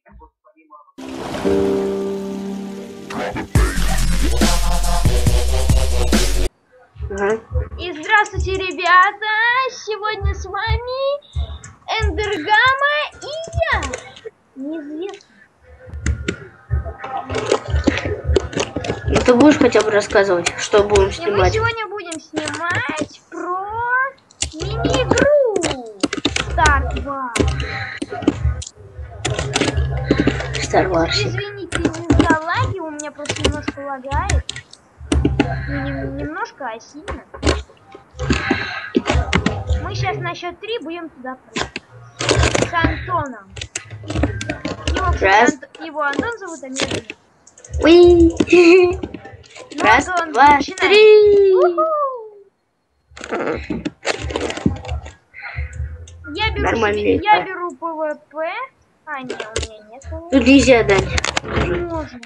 И здравствуйте, ребята! Сегодня с вами Эндергама и я. Неизвестно. Ну ты будешь хотя бы рассказывать, что будем снимать? Мы сегодня будем снимать про мини-игру Star Wars. Извините за лаги, у меня просто немножко лагает. Немножко, а сильно. Мы сейчас на счет 3 будем туда прыгать. С Антоном. Его Антон зовут, а меня Даня. Уи. Раз, два, три. Я беру ПВП. А, нет, у меня нет ПВП. Тут нельзя, Даня. Можно.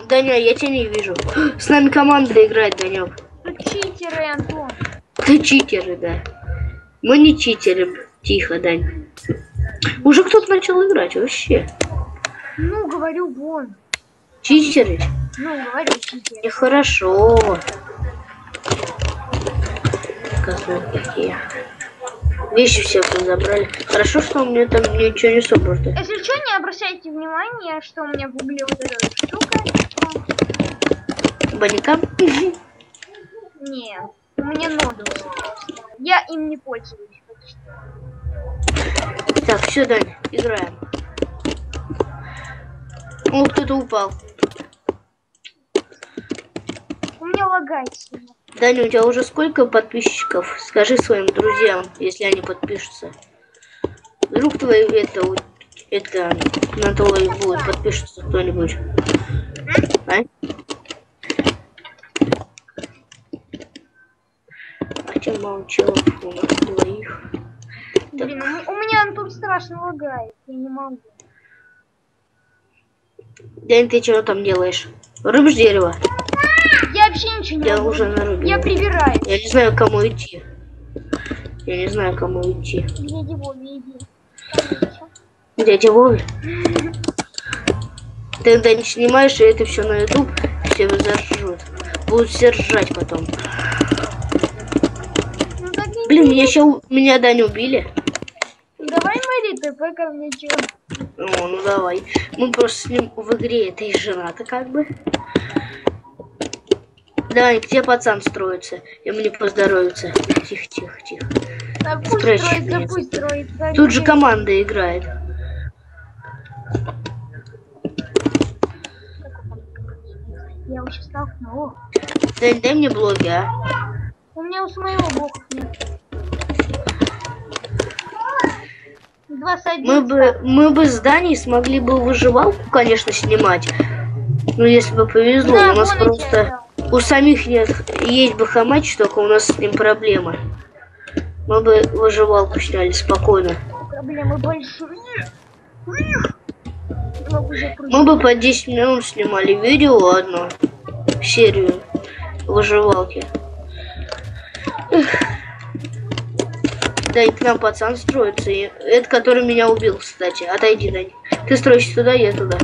Даня, я тебя не вижу. С нами команда играет, Данек. Тут читеры, Антон. Ты читеры, да. Мы не читеры. Тихо, Дань. Уже кто-то начал играть вообще. Ну, говорю, вон. Читеры? Ну, говорю, читеры. Нехорошо. Какие. Вещи все забрали. Хорошо, что у меня там ничего не собрано. Если что, не обращайте внимания, что у меня в угле вот эта штука. Баника? Нет, у меня нодус. Я им не пользуюсь почти. Так, все, Дань, играем. О, кто-то упал. У меня лагает сильно. Даня, у тебя уже сколько подписчиков? Скажи своим друзьям, если они подпишутся. Вдруг твои это на твой будет подпишется кто-нибудь. А? Хотя молчалов у нас двоих. Блин, у меня тут страшно лагает, я не могу. Дань, ты чего там делаешь? Рубишь дерево? Я вообще ничего не могу. Я уже нарубил. Я прибираю. Я не знаю, кому идти. Я не знаю, кому идти. Дядя Вове, иди. Дядя Вове? Ты когда не снимаешь, и это все на YouTube, все заржут. Будут все ржать потом. Ну, блин, меня Даню убили. Давай, Мари, ТП ко мне чё? О, ну давай. Мы просто с ним в игре, это и жена-то как бы. Давай, где пацан строится? Ему не поздоровится. Тихо, тихо, тихо. Да пусть строится. Тут же команда играет. Я его сейчас столкну. Дай мне блоки, а? У меня у самого блоков нет. Мы бы с Даней смогли бы выживалку, конечно, снимать. Ну, если бы повезло. Да, у нас просто... У самих нет, есть бы хамач, только у нас с ним проблема. Мы бы выживалку сняли спокойно. Проблемы большие. Мы бы по 10 минут снимали видео одно, серию выживалки. Да, и к нам пацан строится. И это который меня убил, кстати. Отойди, Дань. Ты строишься туда, я туда.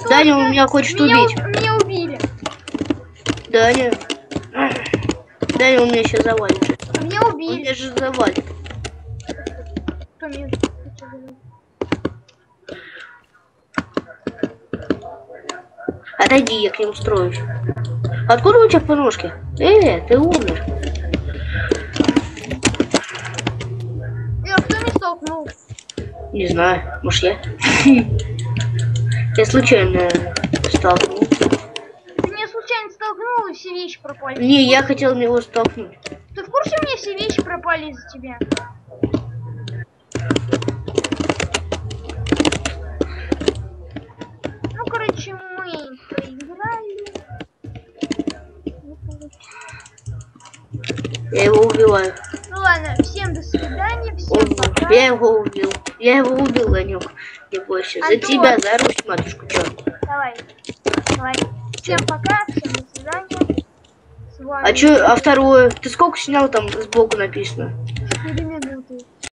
Даня, он меня хочет убить. Меня убили. Даня, он меня сейчас завалит. Меня убили. Он меня же завалит. Кто меня... Отойди, я к нему строюсь. Откуда у тебя поножки? Ты умер. Кто меня столкнул? Не знаю, может я? Я случайно столкнул. Ты меня случайно столкнул, и все вещи пропали. Не, я хотел его столкнуть. Ты в курсе, мне все вещи пропали из-за тебя? Ну, короче, мы проиграли. Я его убиваю. Ну ладно, всем до свидания, всем пока. Я его убил, Данек. Не бойся. За тебя, за Русь, матушку, чё? Давай. Всем пока, всем до свидания. С вами... А чё, а второе? Ты сколько снял, там сбоку написано? 4 минуты.